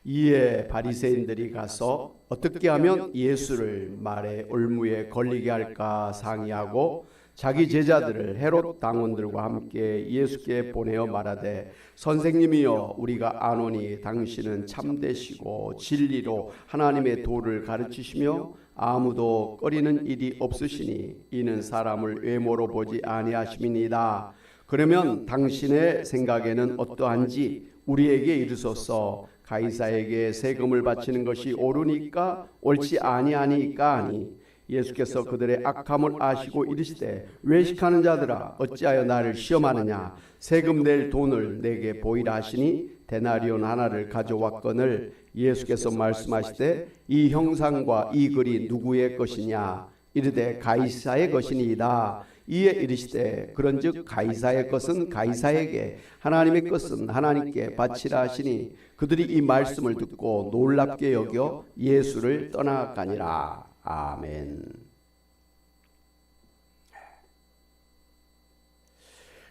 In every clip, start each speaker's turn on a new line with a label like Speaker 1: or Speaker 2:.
Speaker 1: 이에 바리새인들이 가서 어떻게 하면 예수를 말에 올무에 걸리게 할까 상의하고 자기 제자들을 헤롯 당원들과 함께 예수께 보내어 말하되 선생님이여 우리가 아노니 당신은 참되시고 진리로 하나님의 도를 가르치시며 아무도 꺼리는 일이 없으시니 이는 사람을 외모로 보지 아니하심이니이다. 그러면 당신의 생각에는 어떠한지 우리에게 이르소서. 가이사에게 세금을 바치는 것이 옳으니까 옳지 아니하니까 하니 예수께서 그들의 악함을 아시고 이르시되 외식하는 자들아 어찌하여 나를 시험하느냐. 세금 낼 돈을 내게 보이라 하시니 데나리온 하나를 가져왔거늘 예수께서 말씀하시되 이 형상과 이 글이 누구의 것이냐. 이르되 가이사의 것이니이다. 이에 이르시되 그런즉 가이사의 것은 가이사에게 하나님의 것은 하나님께 바치라 하시니 그들이 이 말씀을 듣고 놀랍게 여겨 예수를 떠나가니라. 아멘.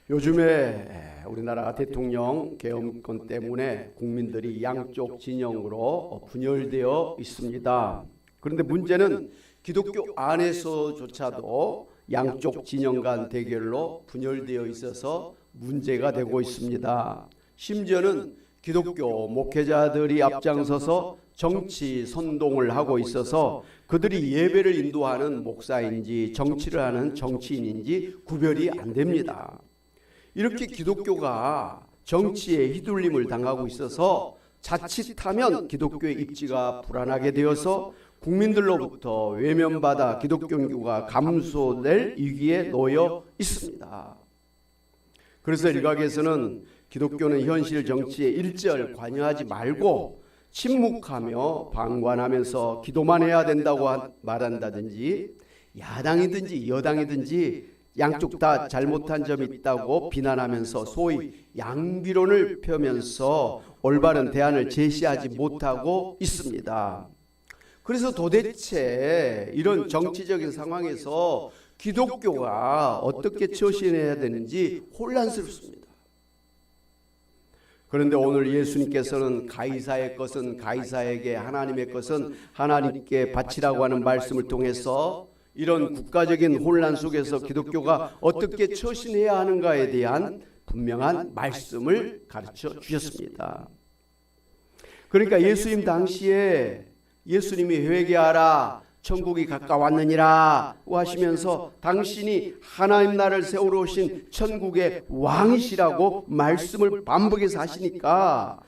Speaker 1: 요즘에 우리나라 대통령 계엄권 때문에 국민들이 양쪽 진영으로 분열되어 있습니다. 그런데 문제는 기독교 안에서조차도 양쪽 진영 간 대결로 분열되어 있어서 문제가 되고 있습니다. 심지어는 기독교 목회자들이 앞장서서 정치 선동을 하고 있어서 그들이 예배를 인도하는 목사인지 정치를 하는 정치인인지 구별이 안 됩니다. 이렇게 기독교가 정치에 휘둘림을 당하고 있어서 자칫하면 기독교의 입지가 불안하게 되어서 국민들로부터 외면받아 기독교인구가 감소될 위기에 놓여 있습니다. 그래서 일각에서는 기독교는 현실 정치에 일절 관여하지 말고 침묵하며 방관하면서 기도만 해야 된다고 말한다든지 야당이든지 여당이든지 양쪽 다 잘못한 점이 있다고 비난하면서 소위 양비론을 펴면서 올바른 대안을 제시하지 못하고 있습니다. 그래서 도대체 이런 정치적인 상황에서 기독교가 어떻게 처신해야 되는지 혼란스럽습니다. 그런데 오늘 예수님께서는 가이사의 것은 가이사에게 하나님의 것은 하나님께 바치라고 하는 말씀을 통해서 이런 국가적인 혼란 속에서 기독교가 어떻게 처신해야 하는가에 대한 분명한 말씀을 가르쳐 주셨습니다. 그러니까 예수님 당시에 예수님이 회개하라 천국이 가까웠느니라 하시면서 당신이 하나님 나라를 세우러 오신 천국의 왕이시라고 말씀을 반복해서 하시니까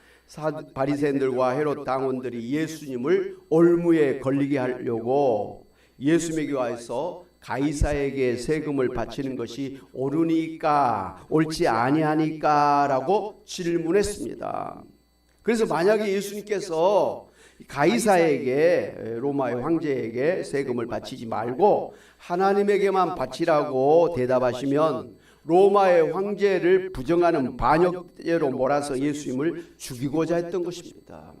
Speaker 1: 바리새인들과 헤롯 당원들이 예수님을 올무에 걸리게 하려고 예수님에게 와서 가이사에게 세금을 바치는 것이 옳으니까 옳지 아니하니까 라고 질문했습니다. 그래서 만약에 예수님께서 가이사에게 로마의 황제에게 세금을 바치지 말고 하나님에게만 바치라고 대답하시면 로마의 황제를 부정하는 반역죄로 몰아서 예수님을 죽이고자 했던 것입니다.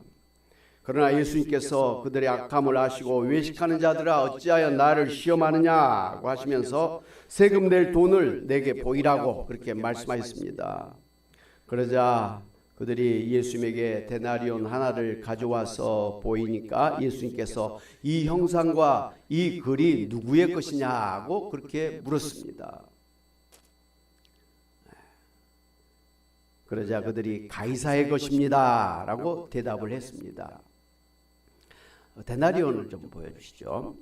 Speaker 1: 그러나 예수님께서 그들의 악함을 아시고 외식하는 자들아 어찌하여 나를 시험하느냐고 하시면서 세금 낼 돈을 내게 보이라고 그렇게 말씀하셨습니다. 그러자 그들이 예수님에게 데나리온 하나를 가져와서 보이니까 예수님께서 이 형상과 이 글이 누구의 것이냐고 그렇게 물었습니다. 그러자 그들이 가이사의 것입니다 라고 대답을 했습니다. 데나리온을 좀 보여주시죠.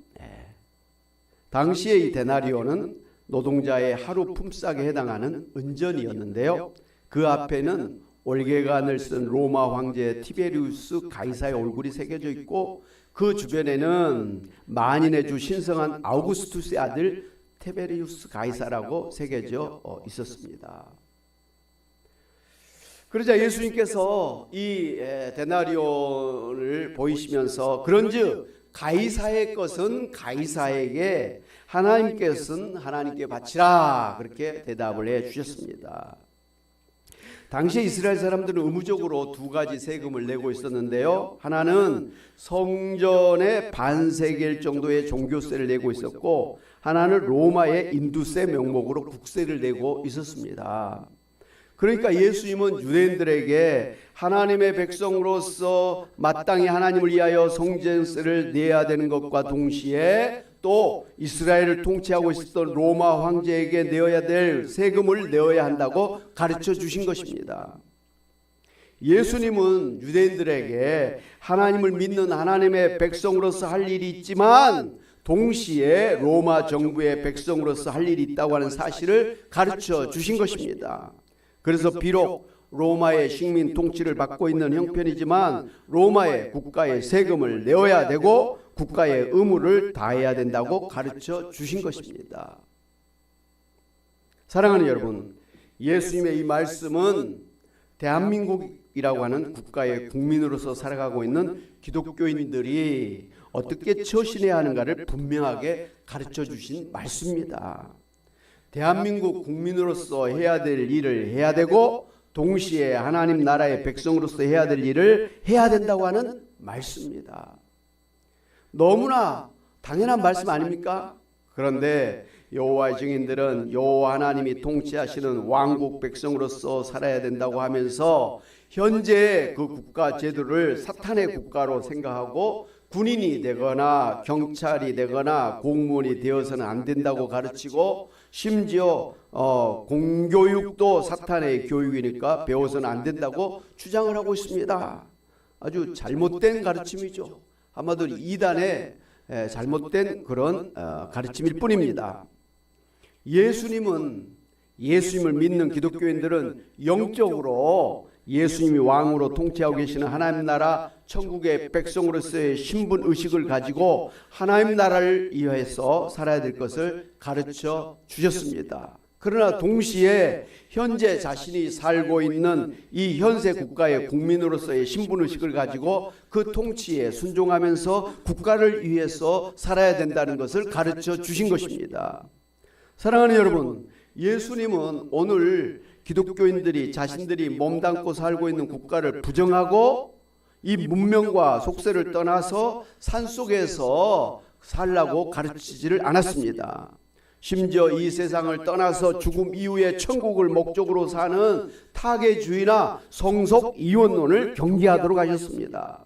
Speaker 1: 당시에 이 데나리온은 노동자의 하루 품삯에 해당하는 은전이었는데요. 그 앞에는 올개간을 쓴 로마 황제 티베리우스 가이사의 얼굴이 새겨져 있고 그 주변에는 만인의 주 신성한 아우구스투스의 아들 티베리우스 가이사라고 새겨져 있었습니다. 그러자 예수님께서 이 데나리온을 보이시면서 그런즉 가이사의 것은 가이사에게 하나님께서는 하나님께 바치라 그렇게 대답을 해 주셨습니다. 당시 이스라엘 사람들은 의무적으로 두 가지 세금을 내고 있었는데요. 하나는 성전의 반세겔 정도의 종교세를 내고 있었고 하나는 로마의 인두세 명목으로 국세를 내고 있었습니다. 그러니까 예수님은 유대인들에게 하나님의 백성으로서 마땅히 하나님을 위하여 성전세를 내야 되는 것과 동시에 또 이스라엘을 통치하고 있었던 로마 황제에게 내어야 될 세금을 내어야 한다고 가르쳐 주신 것입니다. 예수님은 유대인들에게 하나님을 믿는 하나님의 백성으로서 할 일이 있지만 동시에 로마 정부의 백성으로서 할 일이 있다고 하는 사실을 가르쳐 주신 것입니다. 그래서 비록 로마의 식민 통치를 받고 있는 형편이지만 로마의 국가의 세금을 내어야 되고 국가의 의무를 다해야 된다고 가르쳐 주신 것입니다. 사랑하는 여러분, 예수님의 이 말씀은 대한민국이라고 하는 국가의 국민으로서 살아가고 있는 기독교인들이 어떻게 처신해야 하는가를 분명하게 가르쳐 주신 말씀입니다. 대한민국 국민으로서 해야 될 일을 해야 되고 동시에 하나님 나라의 백성으로서 해야 될 일을 해야 된다고 하는 말씀입니다. 너무나 당연한 말씀 아닙니까? 그런데 여호와의 증인들은 여호와 하나님이 통치하시는 왕국 백성으로서 살아야 된다고 하면서 현재 그 국가 제도를 사탄의 국가로 생각하고 군인이 되거나 경찰이 되거나 공무원이 되어서는 안 된다고 가르치고 심지어 공교육도 사탄의 교육이니까 배워서는 안 된다고 주장을 하고 있습니다. 아주 잘못된 가르침이죠. 아마도 이단의 잘못된 그런 가르침일 뿐입니다. 예수님을 믿는 기독교인들은 영적으로 예수님이 왕으로 통치하고 계시는 하나님 나라 천국의 백성으로서의 신분의식을 가지고 하나님 나라를 위해서 살아야 될 것을 가르쳐 주셨습니다. 그러나 동시에 현재 자신이 살고 있는 이 현세 국가의 국민으로서의 신분의식을 가지고 그 통치에 순종하면서 국가를 위해서 살아야 된다는 것을 가르쳐 주신 것입니다. 사랑하는 여러분, 예수님은 오늘 기독교인들이 자신들이 몸담고 살고 있는 국가를 부정하고 이 문명과 속세를 떠나서 산속에서 살라고 가르치지를 않았습니다. 심지어 이 세상을 떠나서 죽음 이후에 천국을 목적으로 사는 타계주의나 성속 이원론을 경계하도록 하셨습니다.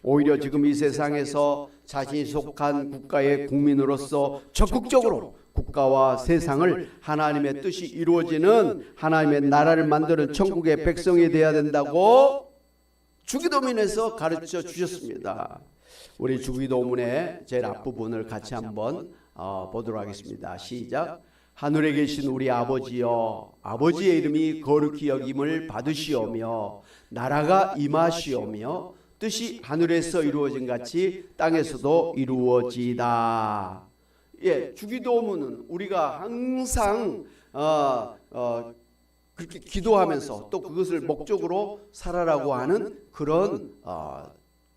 Speaker 1: 오히려 지금 이 세상에서 자신이 속한 국가의 국민으로서 적극적으로 국가와 세상을 하나님의 뜻이 이루어지는 하나님의 나라를 만드는 천국의 백성이 되어야 된다고 주기도문에서 가르쳐 주셨습니다. 우리 주기도문의 제일 앞부분을 같이 한번 보도록 하겠습니다. 시작. 하늘에 계신 우리 아버지여, 아버지의 이름이 거룩히 여김을 받으시오며 나라가 임하시오며 뜻이 하늘에서 이루어진 같이 땅에서도 이루어지이다. 예, 주기도문은 우리가 항상 그렇게 기도하면서 또 그것을 목적으로 살아라고 하는 그런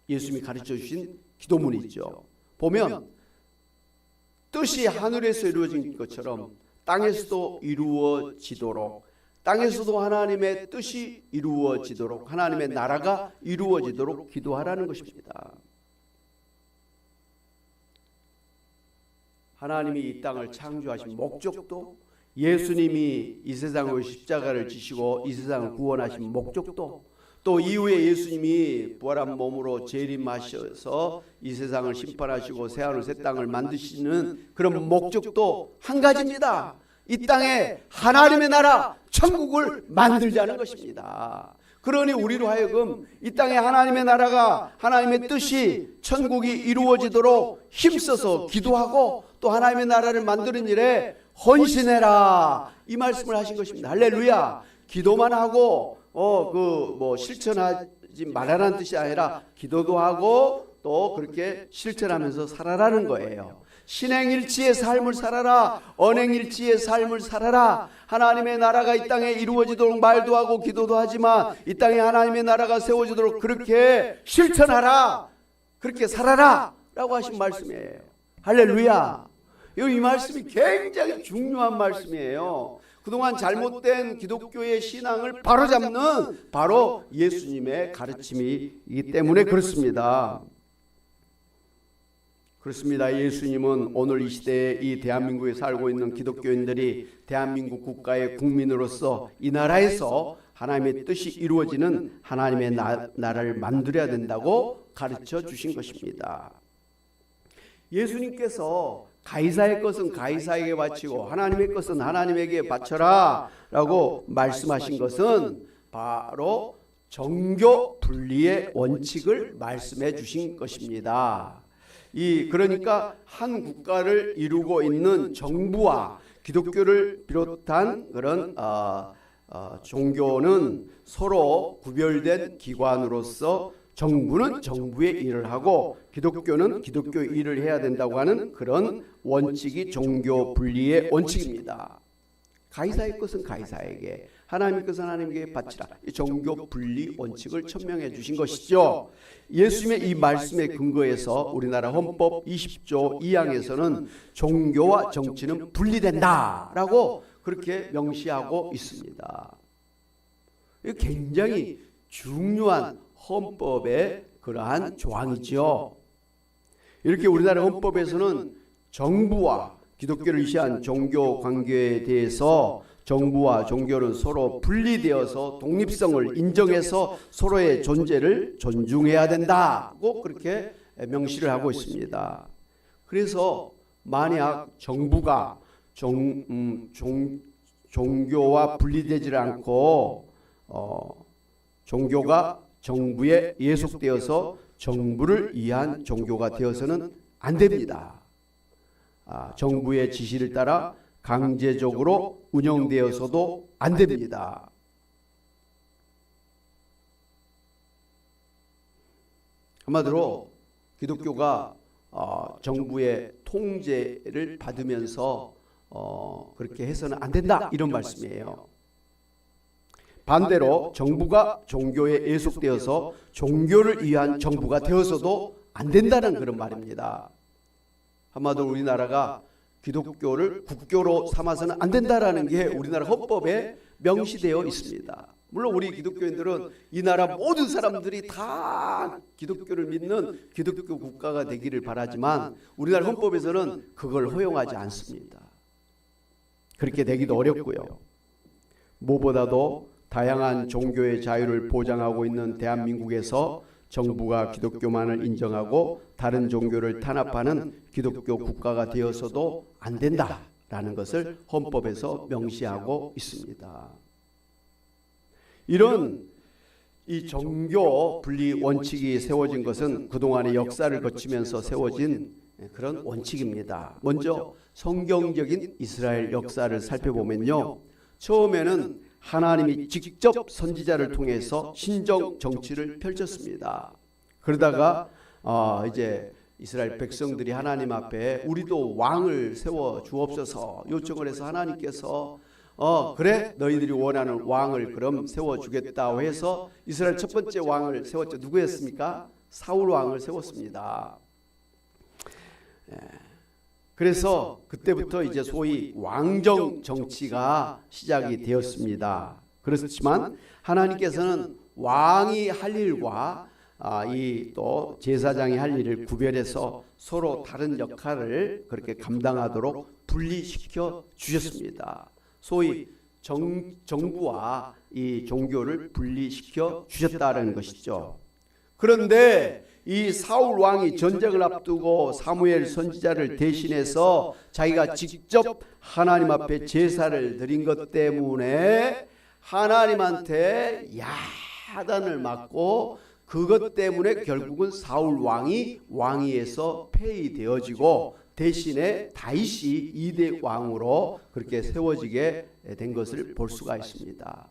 Speaker 1: 예수님이 가르쳐 주신 기도문이죠. 보면 뜻이 하늘에서 이루어진 것처럼 땅에서도 이루어지도록, 땅에서도 하나님의 뜻이 이루어지도록, 하나님의 나라가 이루어지도록 기도하라는 것입니다. 하나님이 이 땅을 창조하신 목적도, 예수님이 이 세상의 십자가를 지시고 이 세상을 구원하신 목적도, 또 이후에 예수님이 부활한 몸으로 재림하셔서 이 세상을 심판하시고 새하늘 새 땅을 만드시는 그런 목적도 한 가지입니다. 이 땅에 하나님의 나라 천국을 만들자는 것입니다. 그러니 우리로 하여금 이 땅에 하나님의 나라가, 하나님의 뜻이, 천국이 이루어지도록 힘써서 기도하고 또 하나님의 나라를 만드는 일에 헌신해라, 이 말씀을 하신 것입니다. 할렐루야. 기도만 하고 실천하지 말라는 뜻이 아니라 기도도 하고 또 그렇게 실천하면서 살아라는 거예요. 신행일치의 삶을 살아라. 언행일치의 삶을 살아라. 하나님의 나라가 이 땅에 이루어지도록 말도 하고 기도도 하지만 이 땅에 하나님의 나라가 세워지도록 그렇게 실천하라. 그렇게 살아라 라고 하신 말씀이에요. 할렐루야. 이 말씀이 굉장히 중요한 말씀이에요. 그동안 잘못된 기독교의 신앙을 바로잡는 바로 예수님의 가르침이기 때문에 그렇습니다. 그렇습니다. 예수님은 오늘 이 시대에 이 대한민국에 살고 있는 기독교인들이 대한민국 국가의 국민으로서 이 나라에서 하나님의 뜻이 이루어지는 하나님의 나라를 만들어야 된다고 가르쳐 주신 것입니다. 예수님께서 가이사의 것은 가이사에게 바치고 하나님의 것은 하나님에게 바쳐라 라고 말씀하신 것은 바로 정교 분리의 원칙을 말씀해 주신 것입니다. 그러니까 한 국가를 이루고 있는 정부와 기독교를 비롯한 그런 종교는 서로 구별된 기관으로서 정부는 정부의 일을 하고 기독교는 기독교의 일을 해야 된다고 하는 그런 원칙이 종교 분리의 원칙입니다. 가이사의 것은 가이사에게, 하나님의 것은 하나님에게 바치라. 이 종교 분리 원칙을 천명해 주신 것이죠. 예수님의 이 말씀에 근거해서 우리나라 헌법 20조 2항에서는 종교와 정치는 분리된다라고 그렇게 명시하고 있습니다. 이게 굉장히 중요한 헌법의 그러한 조항이죠. 이렇게 우리나라 헌법에서는 정부와 기독교를 위시한 종교 관계에 대해서 정부와 종교는 서로 분리되어서 독립성을 인정해서 서로의 존재를 존중해야 된다고 그렇게 명시를 하고 있습니다. 그래서 만약 정부가 종교와 분리되지 않고 종교가 정부에 예속되어서 정부를 위한 종교가 되어서는 안 됩니다. 정부의 지시를 따라 강제적으로 운영되어서도 안 됩니다. 한마디로 기독교가 정부의 통제를 받으면서 그렇게 해서는 안 된다, 이런 말씀이에요. 반대로 정부가 종교에 예속되어서 종교를 위한 정부가 되어서도 안 된다는 그런 말입니다. 한마디로 우리나라가 기독교를 국교로 삼아서는 안 된다라는 게 우리나라 헌법에 명시되어 있습니다. 물론 우리 기독교인들은 이 나라 모든 사람들이 다 기독교를 믿는 기독교 국가가 되기를 바라지만 우리나라 헌법에서는 그걸 허용하지 않습니다. 그렇게 되기도 어렵고요. 무엇보다도 다양한 종교의 자유를 보장하고 있는 대한민국에서 정부가 기독교만을 인정하고 다른 종교를 탄압하는 기독교 국가가 되어서도 안 된다라는 것을 헌법에서 명시하고 있습니다. 이런 이 종교 분리 원칙이 세워진 것은 그동안의 역사를 거치면서 세워진 그런 원칙입니다. 먼저 성경적인 이스라엘 역사를 살펴보면요, 처음에는 하나님이 직접 선지자를 통해서 신정 정치를 펼쳤습니다. 그러다가 이제 이스라엘 백성들이 하나님 앞에 우리도 왕을 세워 주옵소서 요청을 해서 하나님께서 그래 너희들이 원하는 왕을 그럼 세워주겠다고 해서 이스라엘 첫 번째 왕을 세웠죠. 누구였습니까? 사울 왕을 세웠습니다. 그래서 그때부터 이제 소위 왕정 정치가 시작이 되었습니다. 그렇지만 하나님께서는 왕이 할 일과 이 또 제사장이 할 일을 구별해서 서로 다른 역할을 그렇게 감당하도록 분리시켜 주셨습니다. 소위 정부와 이 종교를 분리시켜 주셨다는 것이죠. 그런데 이 사울 왕이 전쟁을 앞두고 사무엘 선지자를 대신해서 자기가 직접 하나님 앞에 제사를 드린 것 때문에 하나님한테 야단을 맞고 그것 때문에 결국은 사울 왕이 왕위에서 폐위되어지고 대신에 다윗이 2대 왕으로 그렇게 세워지게 된 것을 볼 수가 있습니다.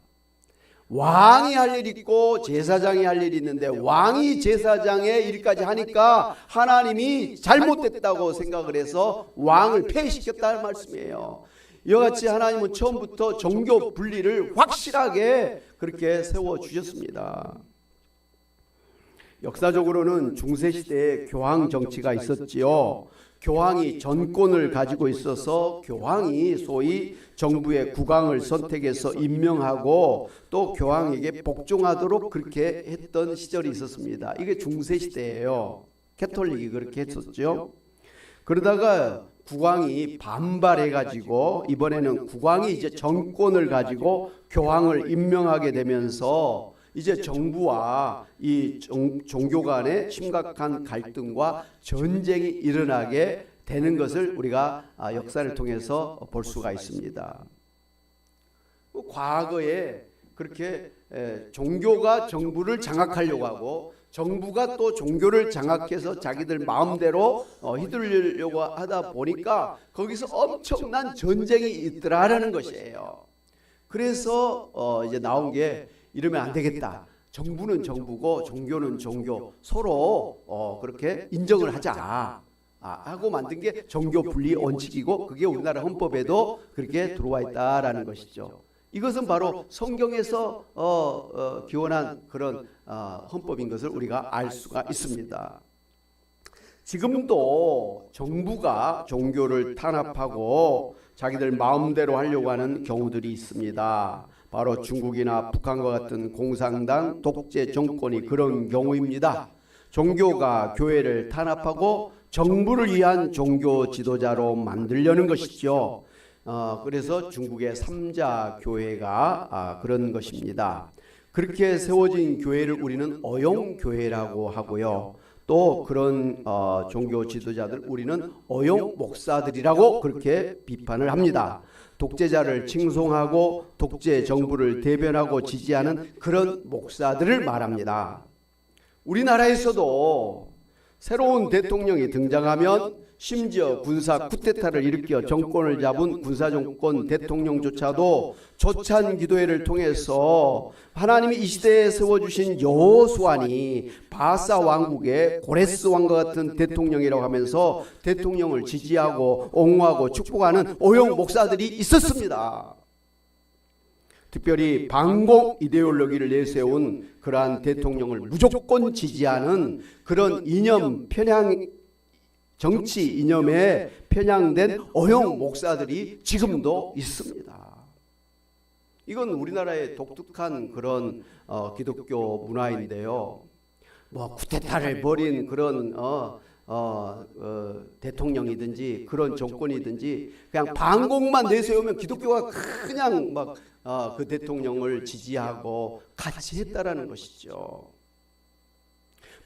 Speaker 1: 왕이 할 일이 있고 제사장이 할 일이 있는데 왕이 제사장의 일까지 하니까 하나님이 잘못됐다고 생각을 해서 왕을 폐위시켰다는 말씀이에요. 이와 같이 하나님은 처음부터 종교 분리를 확실하게 그렇게 세워주셨습니다. 역사적으로는 중세시대에 교황 정치가 있었지요. 교황이 전권을 가지고 있어서 교황이 소위 정부의 국왕을 선택해서 임명하고 또 교황에게 복종하도록 그렇게 했던 시절이 있었습니다. 이게 중세시대예요. 캐톨릭이 그렇게 했었죠. 그러다가 국왕이 반발해가지고 이번에는 국왕이 이제 정권을 가지고 교황을 임명하게 되면서 이제 정부와 이 종교 간의 심각한 갈등과 전쟁이 일어나게 되는 것을 우리가 역사를 통해서 볼 수가 있습니다. 과거에 그렇게 종교가 정부를 장악하려고 하고 정부가 또 종교를 장악해서 자기들 마음대로 휘둘리려고 하다 보니까 거기서 엄청난 전쟁이 있더라라는 것이에요. 그래서 이제 나온 게 이러면 안 되겠다. 정부는 정부고 종교는 종교, 서로 그렇게 인정을 하자 하고 만든 게 종교 분리 원칙이고, 그게 우리나라 헌법에도 그렇게 들어와 있다라는 것이죠. 이것은 바로 성경에서 기원한 그런 헌법인 것을 우리가 알 수가 있습니다. 지금도 정부가 종교를 탄압하고 자기들 마음대로 하려고 하는 경우들이 있습니다. 바로 중국이나 북한과 같은 공산당 독재 정권이 그런 경우입니다. 종교가 교회를 탄압하고 정부를 위한 종교 지도자로 만들려는 것이죠. 그래서 중국의 삼자 교회가 그런 것입니다. 그렇게 세워진 교회를 우리는 어용교회라고 하고요. 또 그런 종교 지도자들 우리는 어용 목사들이라고 그렇게 비판을 합니다. 독재자를 칭송하고 독재 정부를 대변하고 지지하는 그런 목사들을 말합니다. 우리나라에서도 새로운 대통령이 등장하면 심지어 군사 쿠데타를 일으켜 정권을 잡은 군사정권 대통령조차도 조찬 기도회를 통해서 하나님이 이 시대에 세워주신 여호수아니 바사 왕국의 고레스 왕과 같은 대통령이라고 하면서 대통령을 지지하고 옹호하고 축복하는 어용 목사들이 있었습니다. 특별히 반공 이데올로기를 내세운 그러한 대통령을 무조건 지지하는 그런 이념 편향, 정치 이념에 편향된 어용 목사들이 지금도 있습니다. 이건 우리나라의 독특한 그런 기독교 문화인데요. 뭐 쿠데타를 벌인 그런 대통령이든지 그런 정권이든지 그냥 반공만 내세우면 기독교가 그냥 막 그 대통령을 지지하고 같이 했다라는 것이죠.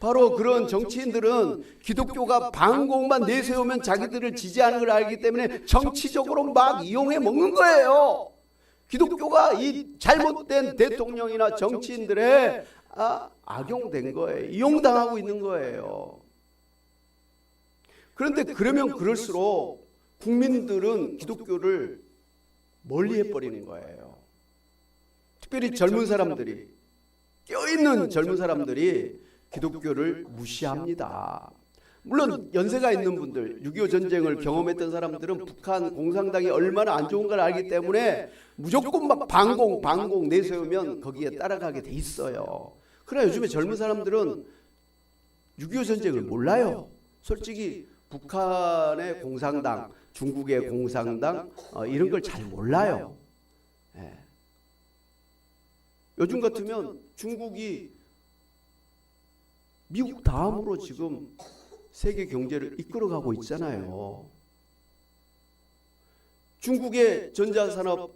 Speaker 1: 바로 그런 정치인들은 기독교가 반공만 내세우면 자기들을 지지하는 걸 알기 때문에 정치적으로 막 이용해 먹는 거예요. 기독교가 이 잘못된 대통령이나 정치인들의 악용된 거예요. 이용당하고 있는 거예요. 그런데 그러면 그럴수록 국민들은 기독교를 멀리해버리는 거예요. 특별히 젊은 사람들이, 껴있는 젊은 사람들이 기독교를 무시합니다. 물론 연세가 있는 분들, 6.25 전쟁을 경험했던 사람들은 북한 공산당이 얼마나 안 좋은 걸 알기 때문에 무조건 막 반공 내세우면 거기에 따라가게 돼 있어요. 그러나 요즘에 젊은 사람들은 6.25 전쟁을 몰라요. 솔직히 북한의 공산당, 중국의 공산당 이런 걸 잘 몰라요. 예. 요즘 같으면 중국이 미국 다음으로 지금 세계 경제를 이끌어가고 있잖아요. 중국의 전자산업,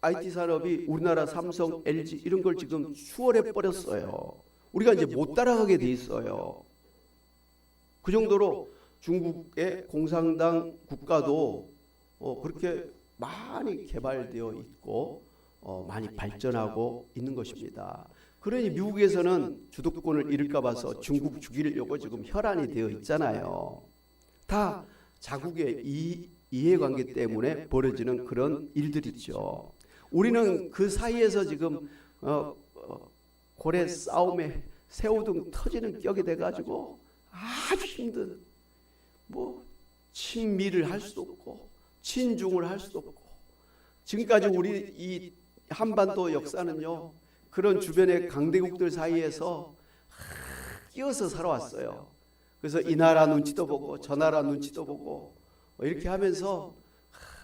Speaker 1: IT 산업이 우리나라 삼성, LG 이런 걸 지금 추월해 버렸어요. 우리가 이제 못 따라가게 돼 있어요. 그 정도로 중국의 공산당 국가도 그렇게 많이 개발되어 있고 많이 발전하고 있는 것입니다. 그러니 미국에서는 주도권을 잃을까 봐서 중국 죽이려고 지금 혈안이 되어 있잖아요. 다 자국의 이해관계 때문에 벌어지는 그런 일들이죠. 우리는 그 사이에서 지금 고래 싸움에 새우등 터지는 격이 돼가지고 아주 힘든, 뭐 친미를 할 수도 없고 친중을 할 수도 없고, 지금까지 우리 이 한반도 역사는요 그런 주변의 강대국들 사이에서 끼어서 살아왔어요. 그래서 이 나라 눈치도 보고 저 나라 눈치도 보고 이렇게 하면서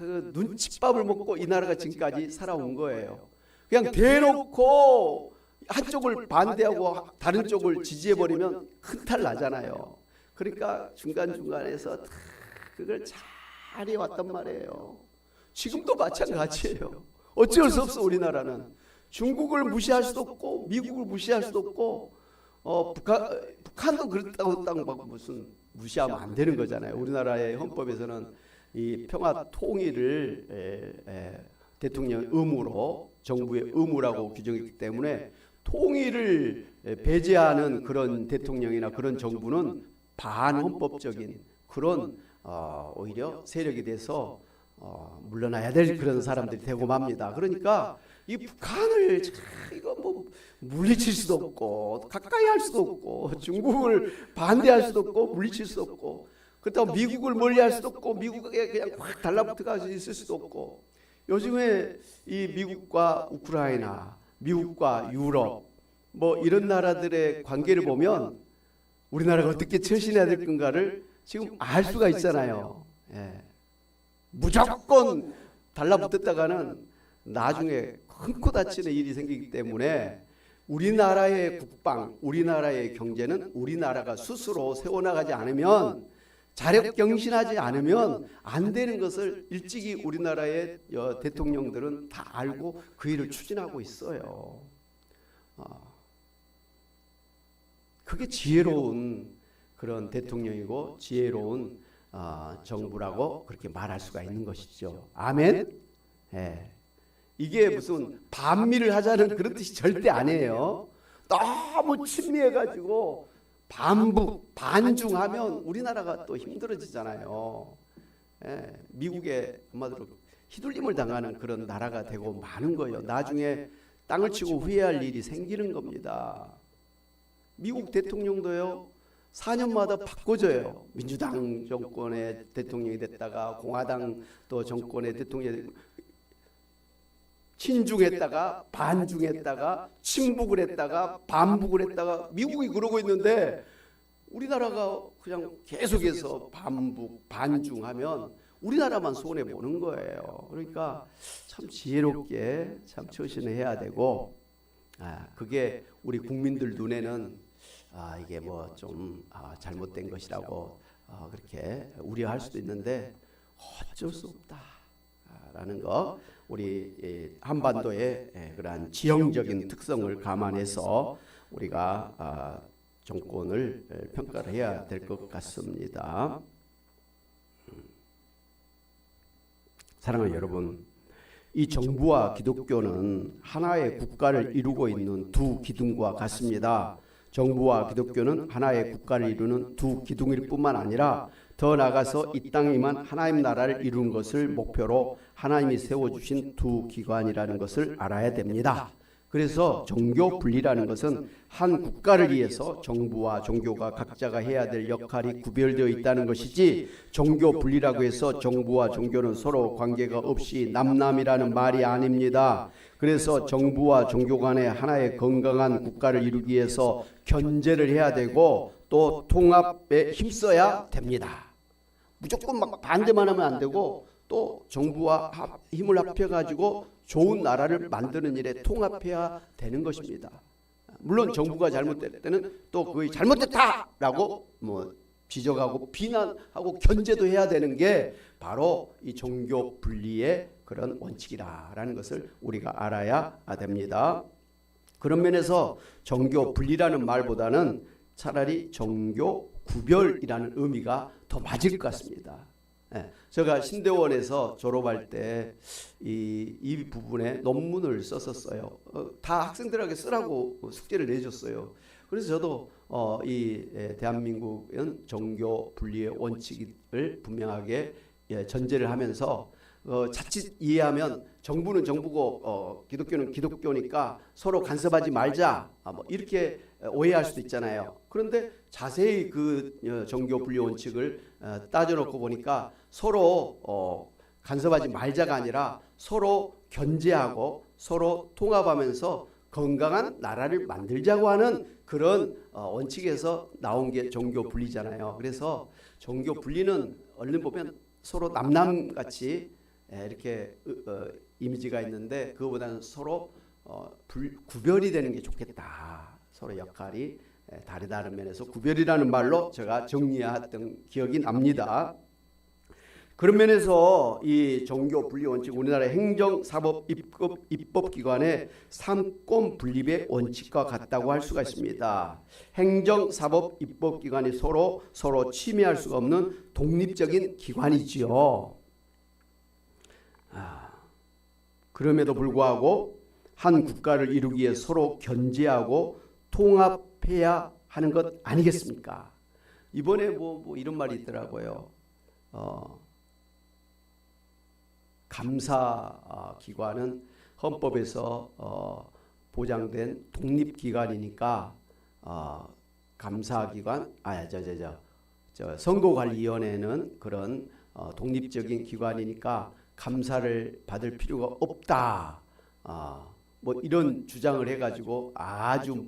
Speaker 1: 눈칫밥을 먹고 이 나라가 지금까지 살아온 거예요. 그냥 대놓고 한쪽을 반대하고 다른 쪽을 지지해버리면 큰탈 나잖아요. 그러니까 중간중간에서 그걸 잘 해왔단 말이에요. 지금도 마찬가지예요. 어쩔 수 없어. 우리나라는 중국을 무시할 수도 없고 미국을 무시할 수도 없고 북한도 그렇다고 막 무슨 무시하면 안 되는 거잖아요. 우리나라의 헌법에서는 이 평화 통일을 대통령 의무로, 정부의 의무라고 규정했기 때문에 통일을 배제하는 그런 대통령이나 그런 정부는 반헌법적인 그런 오히려 세력이 돼서 물러나야 될 그런 사람들이 되고 맙니다. 그러니까 이 북한을 이거 뭐 물리칠 수도 없고 가까이 할 수도 없고 중국을 반대할 수도 없고 물리칠 수도 없고 그렇다고 미국을 멀리할 수도 없고 미국에 그냥 확 달라붙어가지고 있을 수도 없고 요즘에 이 미국과 우크라이나, 미국과 유럽 뭐 이런 나라들의 관계를 보면 우리나라가 어떻게 처신해야 될 건가를 지금 알 수가 있잖아요. 예. 무조건 달라붙었다가는 나중에 큰코 다치는 일이 생기기 때문에 우리나라의 국방, 우리나라의 경제는 우리나라가 스스로 세워나가지 않으면 자력경신하지 않으면 안 되는 것을 일찍이 우리나라의 대통령들은 다 알고 그 일을 추진하고 있어요. 그게 지혜로운 그런 대통령이고 지혜로운 정부라고 그렇게 말할 수가 있는 것이죠. 아멘. 예. 이게 무슨 반미를 하자는 그런 뜻이 절대 아니에요. 너무 친미해가지고 반북, 반중하면 우리나라가 또 힘들어지잖아요. 예. 미국에 한마디로 휘둘림을 당하는 그런 나라가 되고 마는 거예요. 나중에 땅을 치고 후회할 일이 생기는 겁니다. 미국 대통령도요 4년마다 바꿔줘요. 민주당 정권의 대통령이 됐다가 공화당 또 정권의 대통령이 친중했다가 반중했다가 친북을 했다가 반북을 했다가 미국이 그러고 있는데 우리나라가 그냥 계속해서 반북 반중하면 우리나라만 손해 보는 거예요. 그러니까 참 지혜롭게 참 처신해야 되고 그게 우리 국민들 눈에는 이게 뭐 좀 잘못된 것이라고 그렇게 우려할 수도 있는데 어쩔 수 없다라는 거 우리 한반도의 그러한 지형적인 특성을 감안해서 우리가 정권을 평가를 해야 될 것 같습니다. 사랑하는 여러분, 이 정부와 기독교는 하나의 국가를 이루고 있는 두 기둥과 같습니다. 정부와 기독교는 하나의 국가를 이루는 두 기둥일 뿐만 아니라 더 나아가서 이 땅에만 하나님 나라를 이루는 것을 목표로 하나님이 세워주신 두 기관이라는 것을 알아야 됩니다. 그래서 종교 분리라는 것은 한 국가를 위해서 정부와 종교가 각자가 해야 될 역할이 구별되어 있다는 것이지 종교 분리라고 해서 정부와 종교는 서로 관계가 없이 남남이라는 말이 아닙니다. 그래서 정부와 종교 간의 하나의 건강한 국가를 이루기 위해서 견제를 해야 되고 또 통합에 힘써야 됩니다. 무조건 막 반대만 하면 안 되고 또 정부와 힘을 합해가지고 좋은 나라를 만드는 일에 통합해야 되는 것입니다. 물론 정부가 잘못될 때는 또 그게 잘못됐다라고 뭐 지적하고 비난하고 견제도 해야 되는 게 바로 이 종교 분리의 그런 원칙이라는 것을 우리가 알아야 됩니다. 그런 면에서 종교 분리라는 말보다는 차라리 종교 구별이라는 의미가 더 맞을 것 같습니다. 제가 신대원에서 졸업할 때 이 부분에 논문을 썼었어요. 다 학생들에게 쓰라고 숙제를 내줬어요. 그래서 저도 대한민국은 종교 분리의 원칙을 분명하게 전제를 하면서 자칫 이해하면 정부는 정부고 기독교는 기독교니까 서로 간섭하지 말자 뭐 이렇게 오해할 수도 있잖아요. 그런데 자세히 그 종교 분리 원칙을 따져놓고 보니까 서로 간섭하지 말자가 아니라 서로 견제하고 서로 통합하면서 건강한 나라를 만들자고 하는 그런 원칙에서 나온 게 종교 분리잖아요. 그래서 종교 분리는 얼른 보면 서로 남남같이 이렇게 이미지가 있는데 그거보다는 서로 구별이 되는 게 좋겠다. 서로 역할이 다르다는 면에서 구별이라는 말로 제가 정리했던 기억이 납니다. 그런 면에서 이 종교 분리 원칙, 우리나라 행정, 사법, 입법 기관의 삼권 분립의 원칙과 같다고 할 수가 있습니다. 행정, 사법, 입법 기관이 서로 침해할 수가 없는 독립적인 기관이지요. 그럼에도 불구하고 한 국가를 이루기 위해 서로 견제하고 통합해야 하는 것 아니겠습니까? 이번에 뭐 이런 말이 있더라고요. 감사 기관은 헌법에서 보장된 독립기관이니까 감사기관, 선거관리위원회는 그런 독립적인 기관이니까 감사를 받을 필요가 없다. 뭐 이런 주장을 해가지고 아주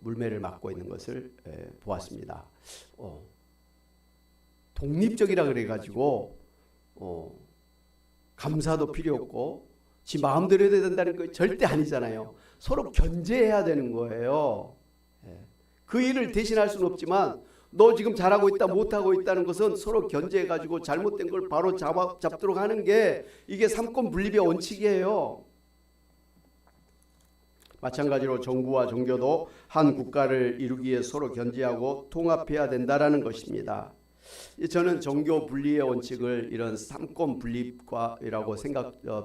Speaker 1: 물매를 맞고 있는 것을 보았습니다. 독립적이라 그래가지고 감사도 필요 없고 지 마음대로 해야 된다는 거 절대 아니잖아요. 서로 견제해야 되는 거예요. 그 일을 대신할 수는 없지만 너 지금 잘하고 있다 못하고 있다는 것은 서로 견제해가지고 잘못된 걸 바로 잡도록 하는 게 이게 삼권 분립의 원칙이에요. 마찬가지로 정부와 종교도 한 국가를 이루기 위해 서로 견제하고 통합해야 된다라는 것입니다. 저는 종교 분리의 원칙을 이런 삼권 분립과라고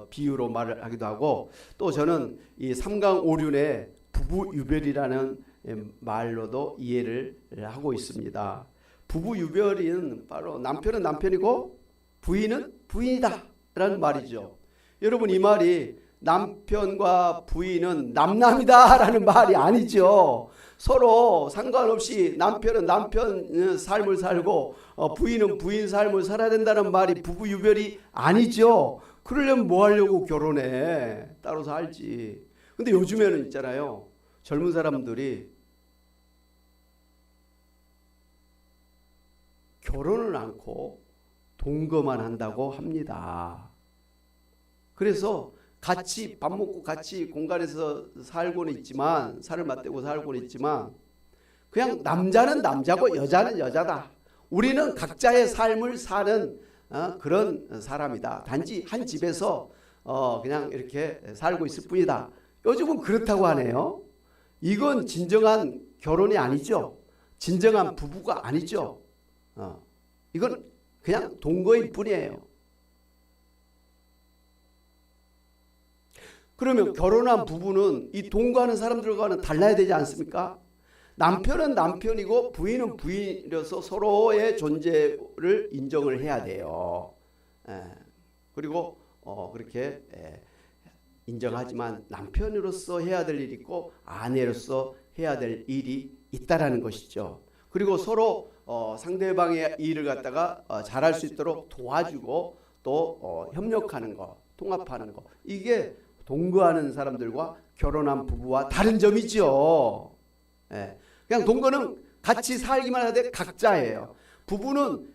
Speaker 1: 비유로 말을 하기도 하고, 또 저는 이 삼강오륜의 부부유별이라는 말로도 이해를 하고 있습니다. 부부유별은 바로 남편은 남편이고 부인은 부인이다 라는 말이죠. 여러분, 이 말이 남편과 부인은 남남이다 라는 말이 아니죠. 서로 상관없이 남편은 남편 삶을 살고 부인은 부인 삶을 살아야 된다는 말이 부부유별이 아니죠. 그러려면 뭐 하려고 결혼해? 따로 살지. 근데 요즘에는 있잖아요, 젊은 사람들이 결혼을 않고 동거만 한다고 합니다. 그래서 같이 밥 먹고 같이 공간에서 살고는 있지만, 살을 맞대고 살고는 있지만, 그냥 남자는 남자고 여자는 여자다. 우리는 각자의 삶을 사는 그런 사람이다. 단지 한 집에서 그냥 이렇게 살고 있을 뿐이다. 요즘은 그렇다고 하네요. 이건 진정한 결혼이 아니죠. 진정한 부부가 아니죠. 이건 그냥 동거일 뿐이에요. 그러면 결혼한 부부는 이 동거하는 사람들과는 달라야 되지 않습니까? 남편은 남편이고 부인은 부인이라서 서로의 존재를 인정을 해야 돼요. 그리고 그렇게 인정하지만 남편으로서 해야 될 일이 있고 아내로서 해야 될 일이 있다라는 것이죠. 그리고 서로 상대방의 일을 갖다가 잘할 수 있도록 도와주고 또 협력하는 거, 통합하는 거, 이게 동거하는 사람들과 결혼한 부부와 다른 점이죠. 그냥 동거는 같이 살기만 하되 각자예요. 부부는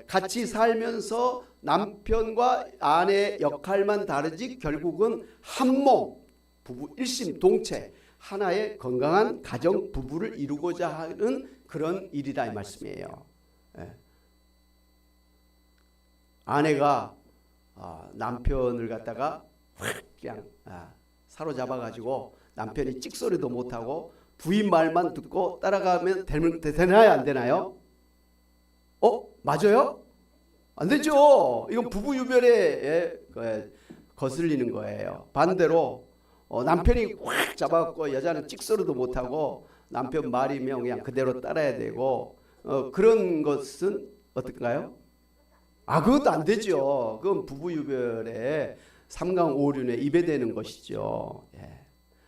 Speaker 1: 같이 살면서 남편과 아내의 역할만 다르지 결국은 한 몸, 부부 일심동체, 하나의 건강한 가정 부부를 이루고자 하는 그런 일이다 이 말씀이에요. 아내가 남편을 갖다가 그냥 사로잡아 가지고 남편이 찍소리도 못하고 부인 말만 듣고 따라가면 되나요 안 되나요? 맞아요? 안 되죠. 이건 부부유별에 거슬리는 거예요. 반대로 남편이 확 잡아갖고 여자는 찍소리도 못하고 남편 말이면 그냥 그대로 따라야 되고 그런 것은 어떨까요? 그것도 안 되죠. 그건 부부유별에 삼강오륜에 입에대는 것이죠.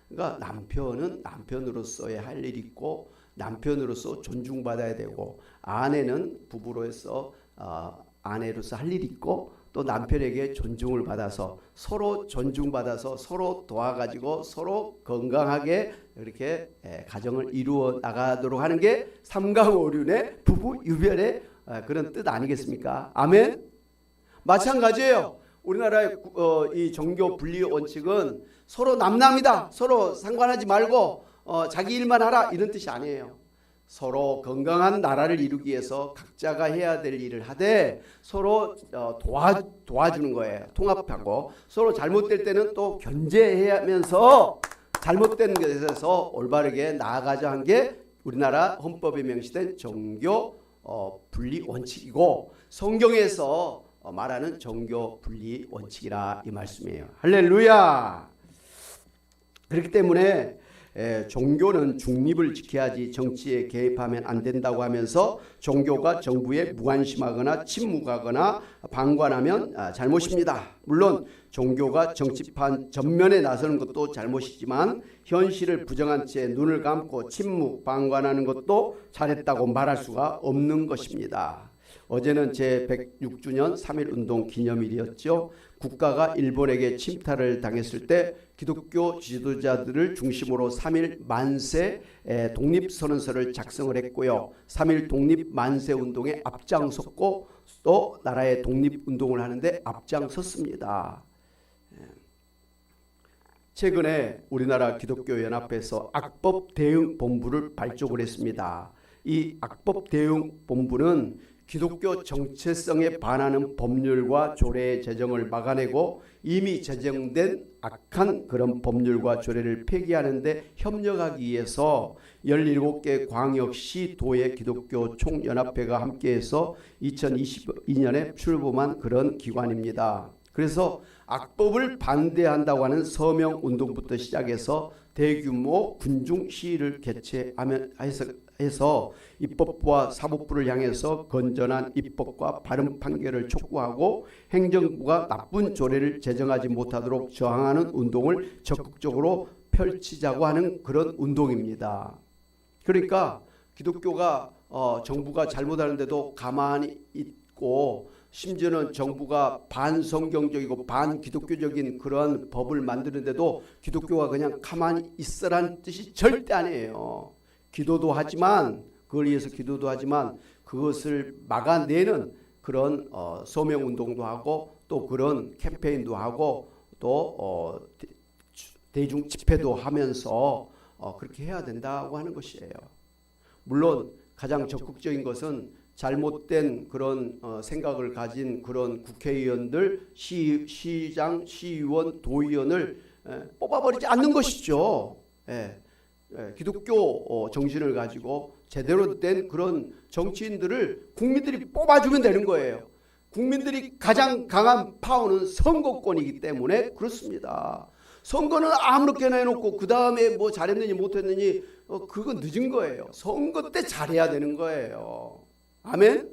Speaker 1: 그러니까 남편은 남편으로서의 할 일이 있고 남편으로서 존중받아야 되고, 아내는 부부로서 아내로서 할 일이 있고, 또 남편에게 존중을 받아서 서로 존중받아서 서로 도와가지고 서로 건강하게 이렇게 가정을 이루어 나가도록 하는 게 삼강오륜의 부부유별의 그런 뜻 아니겠습니까? 아멘. 마찬가지예요. 우리나라의 이 종교 분리 원칙은 서로 남남이다, 서로 상관하지 말고 자기 일만 하라, 이런 뜻이 아니에요. 서로 건강한 나라를 이루기 위해서 각자가 해야 될 일을 하되 서로 도와주는 거예요. 통합하고 서로 잘못될 때는 또 견제하면서 잘못된 것에서 올바르게 나아가자 한 게 우리나라 헌법에 명시된 종교 분리 원칙이고 성경에서 말하는 종교 분리 원칙이라 이 말씀이에요. 할렐루야. 그렇기 때문에 종교는 중립을 지켜야지 정치에 개입하면 안 된다고 하면서 종교가 정부에 무관심하거나 침묵하거나 방관하면 잘못입니다. 물론 종교가 정치판 전면에 나서는 것도 잘못이지만 현실을 부정한 채 눈을 감고 침묵 방관하는 것도 잘했다고 말할 수가 없는 것입니다. 어제는 제106주년 3.1운동 기념일이었죠. 국가가 일본에게 침탈을 당했을 때 기독교 지도자들을 중심으로 3.1 만세 독립선언서를 작성을 했고요. 3.1 독립만세운동에 앞장섰고 또 나라의 독립운동을 하는데 앞장섰습니다. 최근에 우리나라 기독교연합회에서 악법대응본부를 발족을 했습니다. 이 악법대응본부는 기독교 정체성에 반하는 법률과 조례의 제정을 막아내고 이미 제정된 악한 그런 법률과 조례를 폐기하는 데 협력하기 위해서 17개 광역시 도의 기독교 총연합회가 함께해서 2022년에 출범한 그런 기관입니다. 그래서 악법을 반대한다고 하는 서명운동부터 시작해서 대규모 군중 시위를 개최해서 입법부와 사법부를 향해서 건전한 입법과 바른 판결을 촉구하고 행정부가 나쁜 조례를 제정하지 못하도록 저항하는 운동을 적극적으로 펼치자고 하는 그런 운동입니다. 그러니까 기독교가 정부가 잘못하는데도 가만히 있고 심지어는 정부가 반성경적이고 반기독교적인 그런 법을 만드는데도 기독교가 그냥 가만히 있으라는 뜻이 절대 아니에요. 기도도 하지만 그걸 위해서 기도도 하지만 그것을 막아내는 그런 서명운동도 하고 또 그런 캠페인도 하고 또 대중 집회도 하면서 그렇게 해야 된다고 하는 것이에요. 물론 가장 적극적인 것은 잘못된 그런 생각을 가진 그런 국회의원들, 시장, 시의원, 도의원을 뽑아버리지 않는 것이죠. 기독교 정신을 가지고 제대로 된 그런 정치인들을 국민들이 뽑아주면 되는 거예요. 국민들이 가장 강한 파워는 선거권이기 때문에 그렇습니다. 선거는 아무렇게나 해놓고 그 다음에 뭐 잘했느니 못했느니 그건 늦은 거예요. 선거 때 잘해야 되는 거예요. 아멘?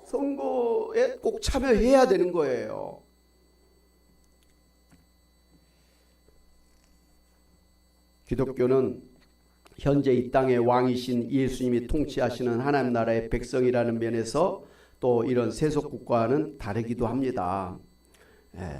Speaker 1: 선거에 꼭 참여해야 되는 거예요. 기독교는 현재 이 땅의 왕이신 예수님이 통치하시는 하나님 나라의 백성이라는 면에서 또 이런 세속국가와는 다르기도 합니다.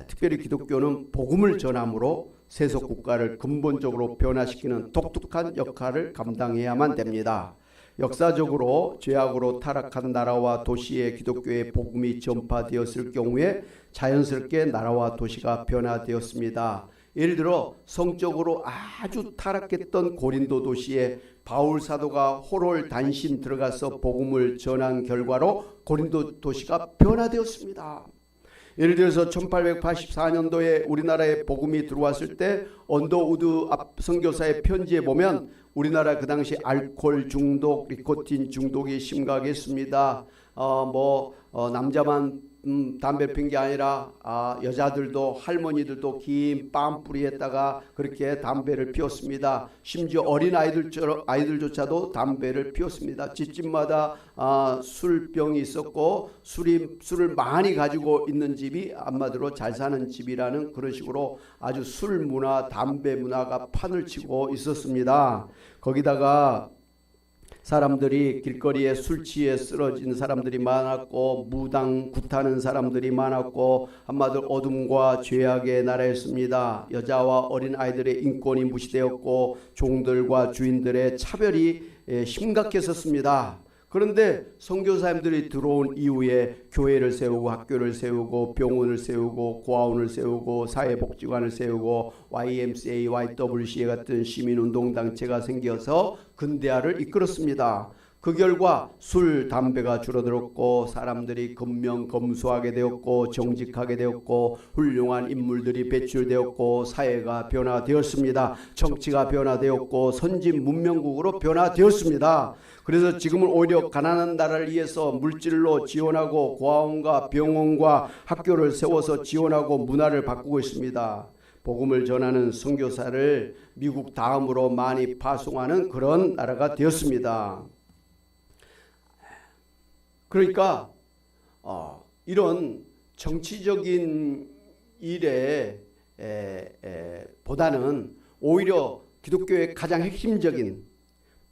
Speaker 1: 특별히 기독교는 복음을 전함으로 세속국가를 근본적으로 변화시키는 독특한 역할을 감당해야만 됩니다. 역사적으로 죄악으로 타락한 나라와 도시에 기독교의 복음이 전파되었을 경우에 자연스럽게 나라와 도시가 변화되었습니다. 예를 들어 성적으로 아주 타락했던 고린도 도시에 바울 사도가 호롤단신 들어가서 복음을 전한 결과로 고린도 도시가 변화되었습니다. 예를 들어서 1884년도에 우리나라에 복음이 들어왔을 때 언더우드 선교사의 편지에 보면 우리나라 그 당시 알코올 중독, 니코틴 중독이 심각했습니다. 남자만 담배 핀 게 아니라 여자들도 할머니들도 긴 빰뿌리에다가 그렇게 담배를 피웠습니다. 심지어 어린 아이들조차도 담배를 피웠습니다. 집집마다 술병이 있었고 술을 많이 가지고 있는 집이 한마디로 잘 사는 집이라는 그런 식으로 아주 술 문화, 담배 문화가 판을 치고 있었습니다. 거기다가 사람들이 길거리에 술 취해 쓰러진 사람들이 많았고 무당 굿하는 사람들이 많았고 한마디로 어둠과 죄악의 나라였습니다. 여자와 어린 아이들의 인권이 무시되었고 종들과 주인들의 차별이 심각했었습니다. 그런데 선교사님들이 들어온 이후에 교회를 세우고 학교를 세우고 병원을 세우고 고아원을 세우고 사회복지관을 세우고 YMCA, YWCA 같은 시민운동단체가 생겨서 근대화를 이끌었습니다. 그 결과 술, 담배가 줄어들었고 사람들이 검명검소하게 되었고 정직하게 되었고 훌륭한 인물들이 배출되었고 사회가 변화되었습니다. 정치가 변화되었고 선진 문명국으로 변화되었습니다. 그래서 지금은 오히려 가난한 나라를 위해서 물질로 지원하고 고아원과 병원과 학교를 세워서 지원하고 문화를 바꾸고 있습니다. 복음을 전하는 선교사를 미국 다음으로 많이 파송하는 그런 나라가 되었습니다. 그러니까 이런 정치적인 일에 보다는 오히려 기독교의 가장 핵심적인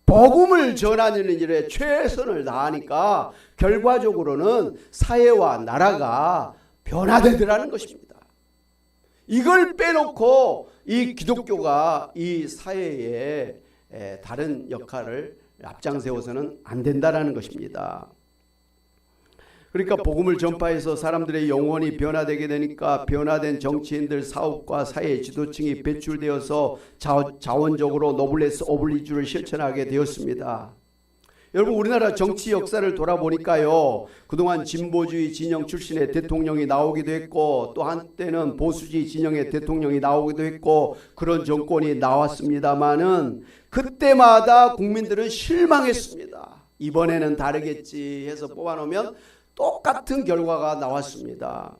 Speaker 1: 복음을 전하는 일에 최선을 다하니까 결과적으로는 사회와 나라가 변화되더라는 것입니다. 이걸 빼놓고 이 기독교가 이 사회에 다른 역할을 앞장세워서는 안 된다는 것입니다. 그러니까 복음을 전파해서 사람들의 영혼이 변화되게 되니까 변화된 정치인들, 사업과 사회 지도층이 배출되어서 자원적으로 노블레스 오블리주를 실천하게 되었습니다. 여러분, 우리나라 정치 역사를 돌아보니까요, 그동안 진보주의 진영 출신의 대통령이 나오기도 했고 또 한때는 보수주의 진영의 대통령이 나오기도 했고 그런 정권이 나왔습니다마는 그때마다 국민들은 실망했습니다. 이번에는 다르겠지 해서 뽑아놓으면 똑같은 결과가 나왔습니다.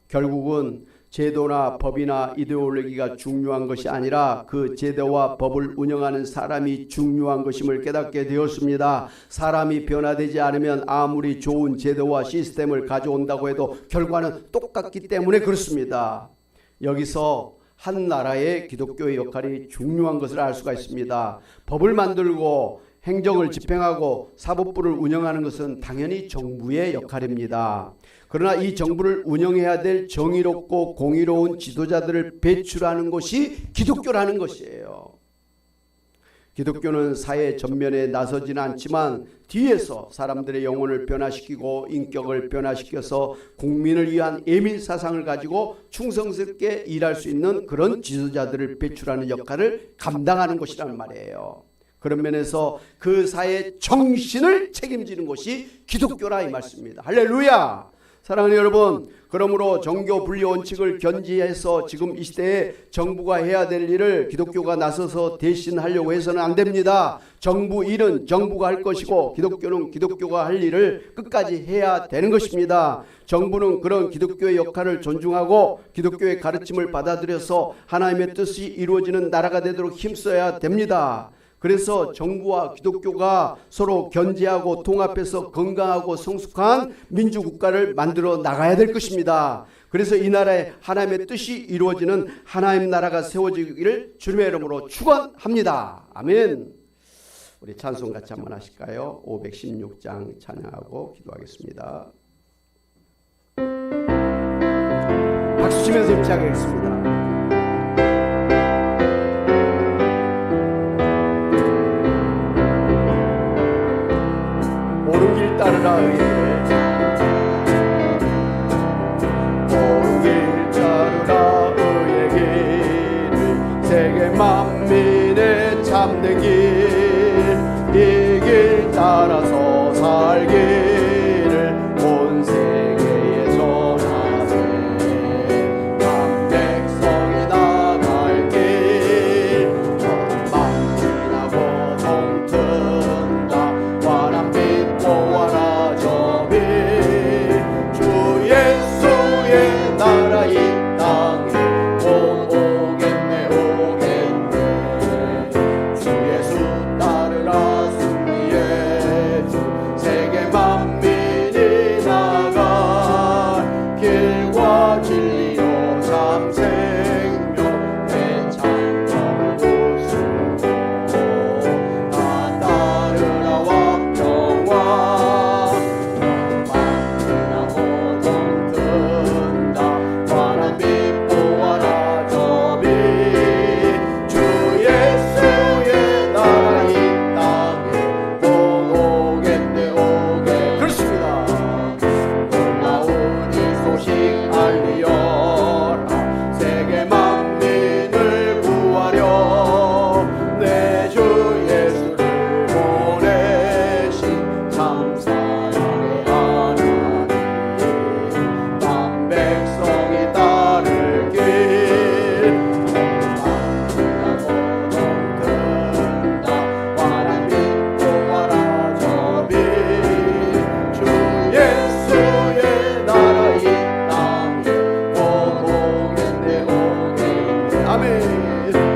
Speaker 1: 결국은 제도나 법이나 이데올로기가 중요한 것이 아니라 그 제도와 법을 운영하는 사람이 중요한 것임을 깨닫게 되었습니다. 사람이 변화되지 않으면 아무리 좋은 제도와 시스템을 가져온다고 해도 결과는 똑같기 때문에 그렇습니다. 여기서 한 나라의 기독교의 역할이 중요한 것을 알 수가 있습니다. 법을 만들고 행정을 집행하고 사법부를 운영하는 것은 당연히 정부의 역할입니다. 그러나 이 정부를 운영해야 될 정의롭고 공의로운 지도자들을 배출하는 것이 기독교라는 것이에요. 기독교는 사회 전면에 나서지는 않지만 뒤에서 사람들의 영혼을 변화시키고 인격을 변화시켜서 국민을 위한 예민 사상을 가지고 충성스럽게 일할 수 있는 그런 지도자들을 배출하는 역할을 감당하는 것이라는 말이에요. 그런 면에서 그 사회의 정신을 책임지는 것이 기독교라 이 말씀입니다. 할렐루야! 사랑하는 여러분, 그러므로 정교 분리 원칙을 견지해서 지금 이 시대에 정부가 해야 될 일을 기독교가 나서서 대신하려고 해서는 안 됩니다. 정부 일은 정부가 할 것이고 기독교는 기독교가 할 일을 끝까지 해야 되는 것입니다. 정부는 그런 기독교의 역할을 존중하고 기독교의 가르침을 받아들여서 하나님의 뜻이 이루어지는 나라가 되도록 힘써야 됩니다. 그래서 정부와 기독교가 서로 견제하고 통합해서 건강하고 성숙한 민주국가를 만들어 나가야 될 것입니다. 그래서 이 나라에 하나님의 뜻이 이루어지는 하나님 나라가 세워지기를 주님의 이름으로 축원합니다. 아멘. 우리 찬송 같이 한번 하실까요? 516장 찬양하고 기도하겠습니다. 박수 치면서 시작하겠습니다. 옳은 길 따르라 의에 옳은 길 따르라 의의 길을 세계 만민의 참된 길 이 길 따라서 살기를 온 세계에 전하세 각 백성이 나갈 길 천만민하고 동튼다 환한 빛보아라 저빛 주 예수의 나라 이 땅에 오겠네 오겠네 주 예수 아멘.